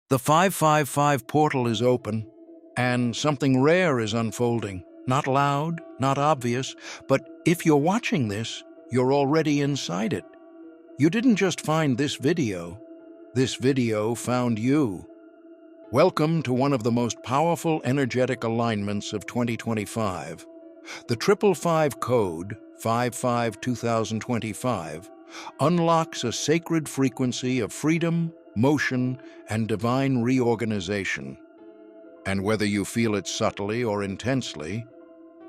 The 555 portal is open, and something rare is unfolding. Not loud, not obvious, but if you're watching this, you're already inside it. You didn't just find this video found you. Welcome to one of the most powerful energetic alignments of 2025. The 555 code, 55-2025, unlocks a sacred frequency of freedom, motion, and divine reorganization. And whether you feel it subtly or intensely,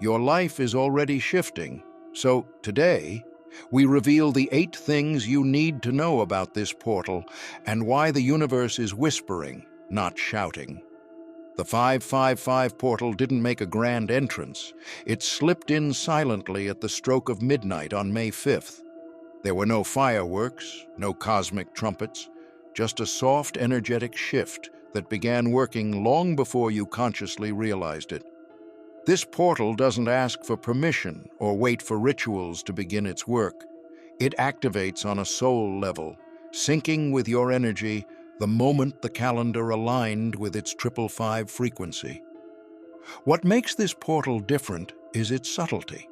your life is already shifting. So today, we reveal the 8 things you need to know about this portal and why the universe is whispering, not shouting. The 555 portal didn't make a grand entrance. It slipped in silently at the stroke of midnight on May 5th. There were no fireworks, no cosmic trumpets, just a soft, energetic shift that began working long before you consciously realized it. This portal doesn't ask for permission or wait for rituals to begin its work. It activates on a soul level, syncing with your energy the moment the calendar aligned with its 555 frequency. What makes this portal different is its subtlety.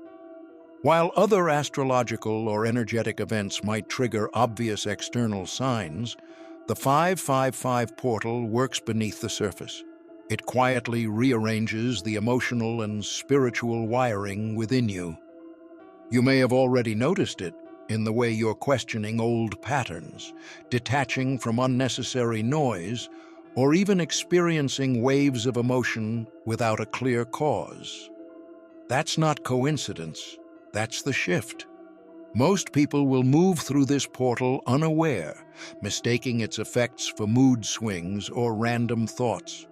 While other astrological or energetic events might trigger obvious external signs, the 555 portal works beneath the surface. It quietly rearranges the emotional and spiritual wiring within you. You may have already noticed it in the way you're questioning old patterns, detaching from unnecessary noise, or even experiencing waves of emotion without a clear cause. That's not coincidence, that's the shift. Most people will move through this portal unaware, mistaking its effects for mood swings or random thoughts.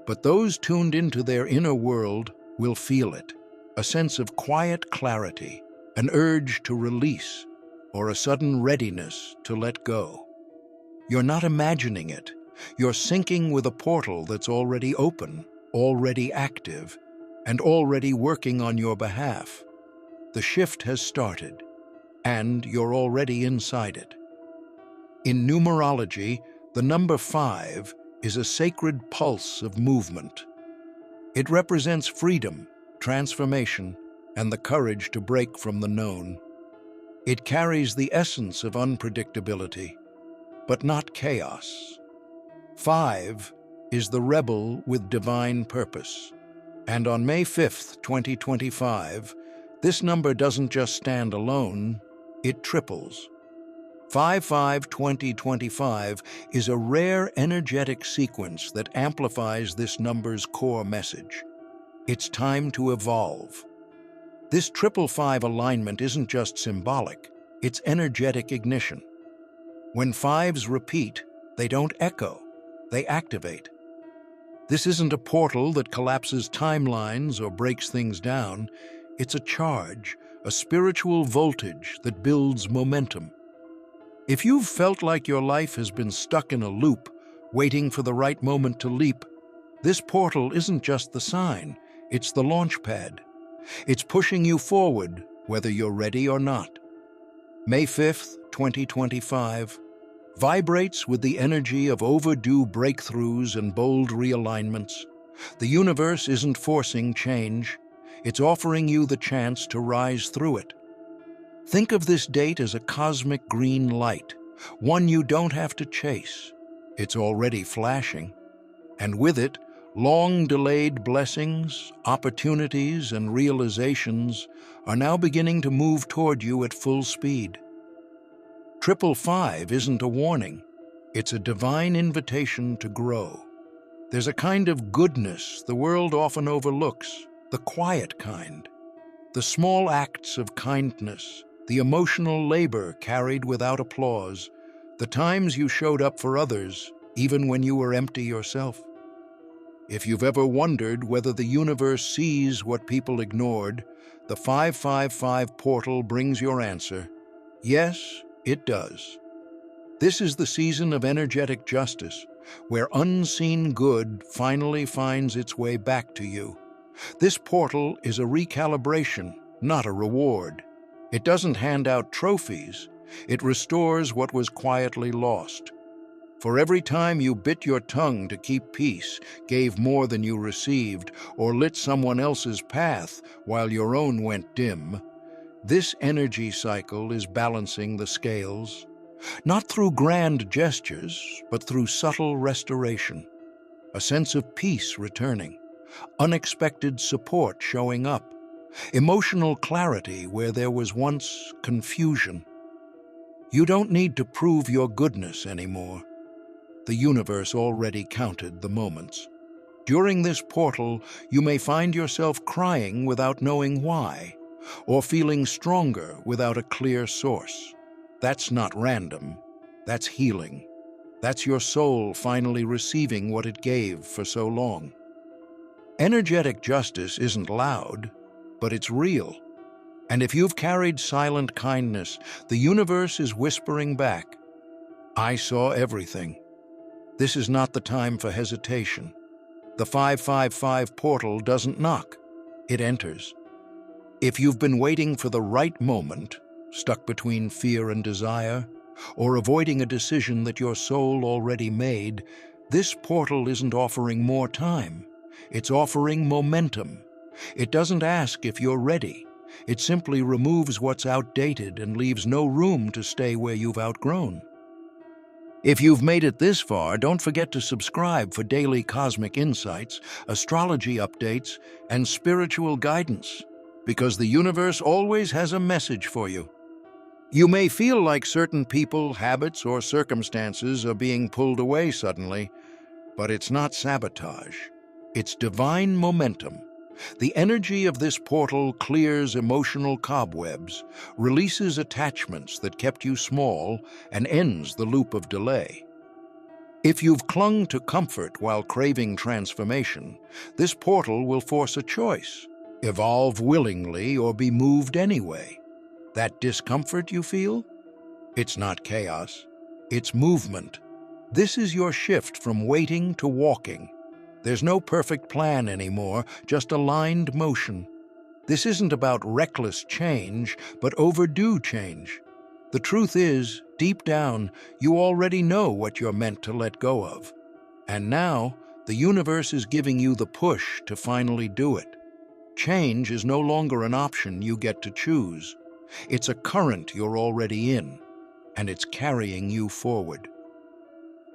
But those tuned into their inner world will feel it, a sense of quiet clarity, an urge to release, or a sudden readiness to let go. You're not imagining it. You're syncing with a portal that's already open, already active, and already working on your behalf. The shift has started, and you're already inside it. In numerology, the number 5 is a sacred pulse of movement. It represents freedom, transformation, and the courage to break from the known. It carries the essence of unpredictability, but not chaos. 5 is the rebel with divine purpose. And on May 5th, 2025, this number doesn't just stand alone, it triples. 55-2025 is a rare energetic sequence that amplifies this number's core message. It's time to evolve. This 555 alignment isn't just symbolic, it's energetic ignition. When 5s repeat, they don't echo, they activate. This isn't a portal that collapses timelines or breaks things down. It's a charge, a spiritual voltage that builds momentum. If you've felt like your life has been stuck in a loop, waiting for the right moment to leap, this portal isn't just the sign, it's the launch pad. It's pushing you forward, whether you're ready or not. May 5th, 2025, vibrates with the energy of overdue breakthroughs and bold realignments. The universe isn't forcing change, it's offering you the chance to rise through it. Think of this date as a cosmic green light, one you don't have to chase. It's already flashing. And with it, long-delayed blessings, opportunities, and realizations are now beginning to move toward you at full speed. 555 isn't a warning. It's a divine invitation to grow. There's a kind of goodness the world often overlooks, the quiet kind. The small acts of kindness, the emotional labor carried without applause, the times you showed up for others, even when you were empty yourself. If you've ever wondered whether the universe sees what people ignored, the 555 portal brings your answer. Yes, it does. This is the season of energetic justice, where unseen good finally finds its way back to you. This portal is a recalibration, not a reward. It doesn't hand out trophies. It restores what was quietly lost. For every time you bit your tongue to keep peace, gave more than you received, or lit someone else's path while your own went dim, this energy cycle is balancing the scales, not through grand gestures, but through subtle restoration, a sense of peace returning, unexpected support showing up, emotional clarity where there was once confusion. You don't need to prove your goodness anymore. The universe already counted the moments. During this portal, you may find yourself crying without knowing why, or feeling stronger without a clear source. That's not random. That's healing. That's your soul finally receiving what it gave for so long. Energetic justice isn't loud, but it's real. And if you've carried silent kindness, the universe is whispering back, "I saw everything." This is not the time for hesitation. The 555 portal doesn't knock, it enters. If you've been waiting for the right moment, stuck between fear and desire, or avoiding a decision that your soul already made, this portal isn't offering more time. It's offering momentum. It doesn't ask if you're ready. It simply removes what's outdated and leaves no room to stay where you've outgrown. If you've made it this far, don't forget to subscribe for daily cosmic insights, astrology updates, and spiritual guidance, because the universe always has a message for you. You may feel like certain people, habits, or circumstances are being pulled away suddenly, but it's not sabotage. It's divine momentum. The energy of this portal clears emotional cobwebs, releases attachments that kept you small, and ends the loop of delay. If you've clung to comfort while craving transformation, this portal will force a choice: evolve willingly or be moved anyway. That discomfort you feel? It's not chaos, it's movement. This is your shift from waiting to walking. There's no perfect plan anymore, just aligned motion. This isn't about reckless change, but overdue change. The truth is, deep down, you already know what you're meant to let go of. And now, the universe is giving you the push to finally do it. Change is no longer an option you get to choose. It's a current you're already in, and it's carrying you forward.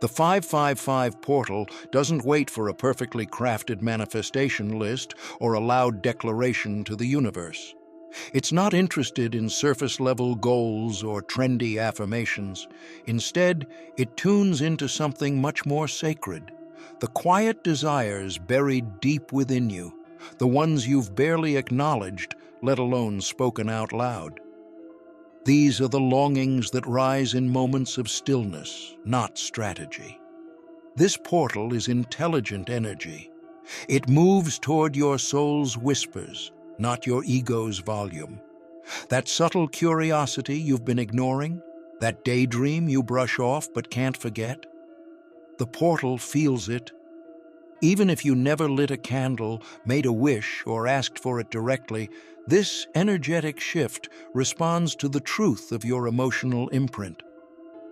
The 555 portal doesn't wait for a perfectly crafted manifestation list or a loud declaration to the universe. It's not interested in surface-level goals or trendy affirmations. Instead, it tunes into something much more sacred: the quiet desires buried deep within you, the ones you've barely acknowledged, let alone spoken out loud. These are the longings that rise in moments of stillness, not strategy. This portal is intelligent energy. It moves toward your soul's whispers, not your ego's volume. That subtle curiosity you've been ignoring, that daydream you brush off but can't forget, the portal feels it. Even if you never lit a candle, made a wish, or asked for it directly, this energetic shift responds to the truth of your emotional imprint.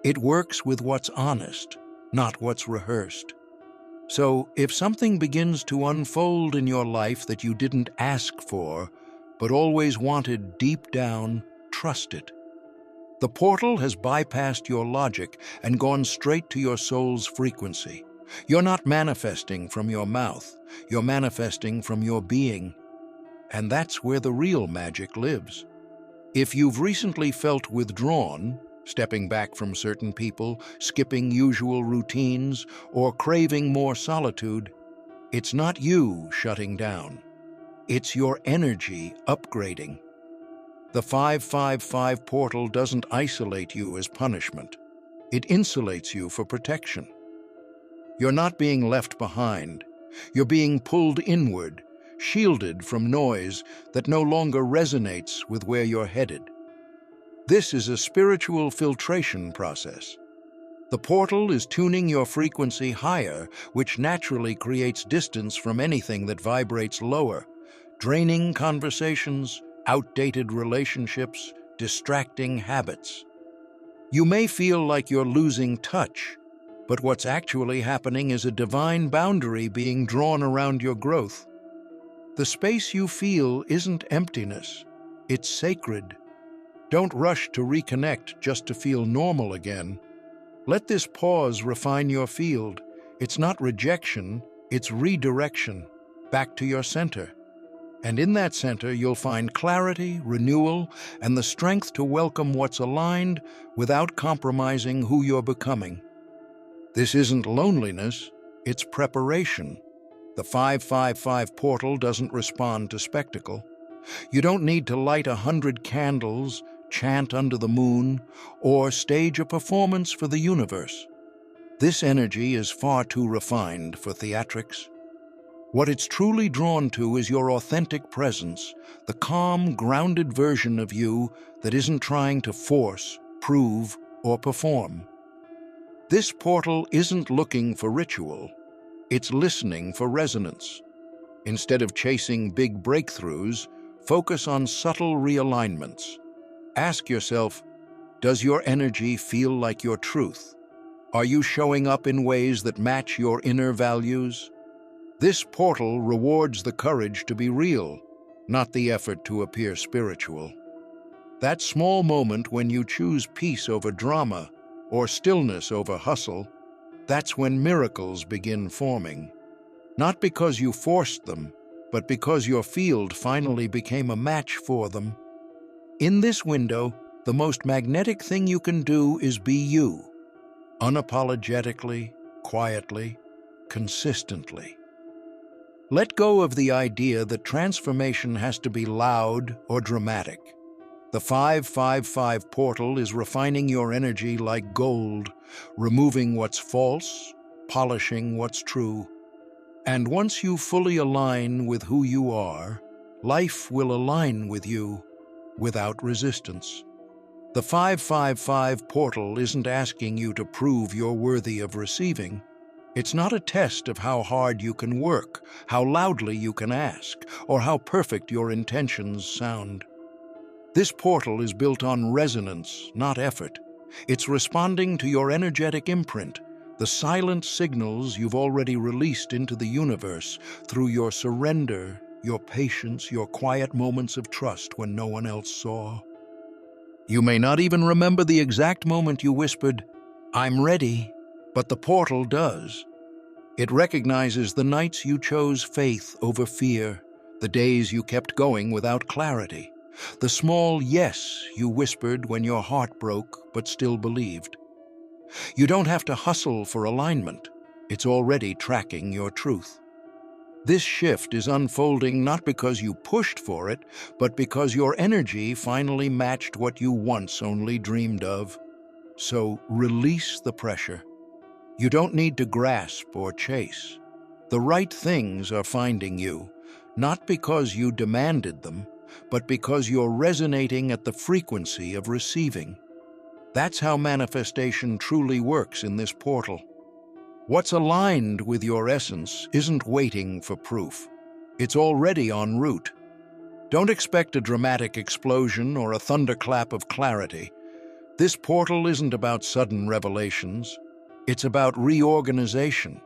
It works with what's honest, not what's rehearsed. So, if something begins to unfold in your life that you didn't ask for, but always wanted deep down, trust it. The portal has bypassed your logic and gone straight to your soul's frequency. You're not manifesting from your mouth, you're manifesting from your being. And that's where the real magic lives. If you've recently felt withdrawn, stepping back from certain people, skipping usual routines, or craving more solitude, it's not you shutting down. It's your energy upgrading. The 555 portal doesn't isolate you as punishment. It insulates you for protection. You're not being left behind. You're being pulled inward, shielded from noise that no longer resonates with where you're headed. This is a spiritual filtration process. The portal is tuning your frequency higher, which naturally creates distance from anything that vibrates lower, draining conversations, outdated relationships, distracting habits. You may feel like you're losing touch, But what's actually happening is a divine boundary being drawn around your growth. The space you feel isn't emptiness, it's sacred. Don't rush to reconnect just to feel normal again. Let this pause refine your field. It's not rejection, it's redirection, back to your center. And in that center, you'll find clarity, renewal, and the strength to welcome what's aligned without compromising who you're becoming. This isn't loneliness, it's preparation. The 555 portal doesn't respond to spectacle. You don't need to light 100 candles, chant under the moon, or stage a performance for the universe. This energy is far too refined for theatrics. What it's truly drawn to is your authentic presence, the calm, grounded version of you that isn't trying to force, prove, or perform. This portal isn't looking for ritual, it's listening for resonance. Instead of chasing big breakthroughs, focus on subtle realignments. Ask yourself, does your energy feel like your truth? Are you showing up in ways that match your inner values? This portal rewards the courage to be real, not the effort to appear spiritual. That small moment when you choose peace over drama or stillness over hustle, that's when miracles begin forming. Not because you forced them, but because your field finally became a match for them. In this window, the most magnetic thing you can do is be you, unapologetically, quietly, consistently. Let go of the idea that transformation has to be loud or dramatic. The 555 portal is refining your energy like gold, removing what's false, polishing what's true. And once you fully align with who you are, life will align with you without resistance. The 555 portal isn't asking you to prove you're worthy of receiving. It's not a test of how hard you can work, how loudly you can ask, or how perfect your intentions sound. This portal is built on resonance, not effort. It's responding to your energetic imprint, the silent signals you've already released into the universe through your surrender, your patience, your quiet moments of trust when no one else saw. You may not even remember the exact moment you whispered, "I'm ready," but the portal does. It recognizes the nights you chose faith over fear, the days you kept going without clarity, the small yes you whispered when your heart broke but still believed. You don't have to hustle for alignment. It's already tracking your truth. This shift is unfolding not because you pushed for it, but because your energy finally matched what you once only dreamed of. So release the pressure. You don't need to grasp or chase. The right things are finding you, not because you demanded them, but because you're resonating at the frequency of receiving. That's how manifestation truly works in this portal. What's aligned with your essence isn't waiting for proof. It's already en route. Don't expect a dramatic explosion or a thunderclap of clarity. This portal isn't about sudden revelations. It's about reorganization.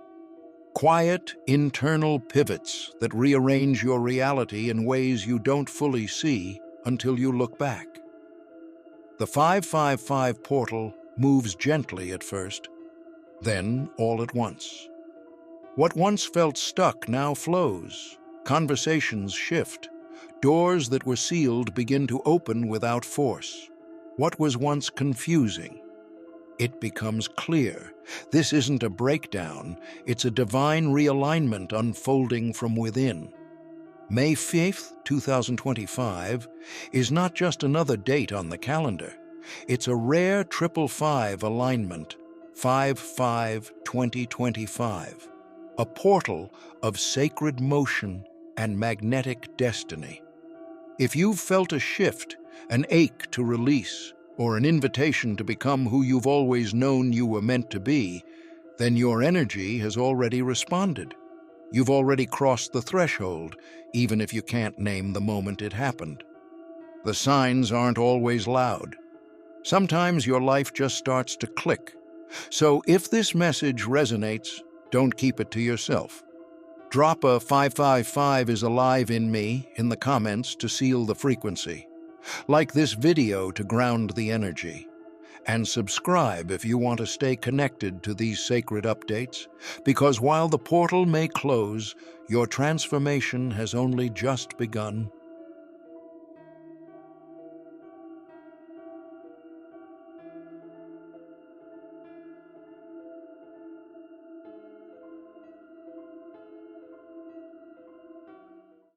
Quiet, internal pivots that rearrange your reality in ways you don't fully see until you look back. The 555 portal moves gently at first, then all at once. What once felt stuck now flows. Conversations shift. Doors that were sealed begin to open without force. What was once confusing, it becomes clear. This isn't a breakdown, it's a divine realignment unfolding from within. May 5th, 2025, is not just another date on the calendar. It's a rare 555 alignment, 5/5/2025, a portal of sacred motion and magnetic destiny. If you've felt a shift, an ache to release, or an invitation to become who you've always known you were meant to be, then your energy has already responded. You've already crossed the threshold, even if you can't name the moment it happened. The signs aren't always loud. Sometimes your life just starts to click, So if this message resonates, don't keep it to yourself. Drop a 555 is alive in me in the comments to seal the frequency. Like this video to ground the energy. And subscribe if you want to stay connected to these sacred updates, because while the portal may close, your transformation has only just begun.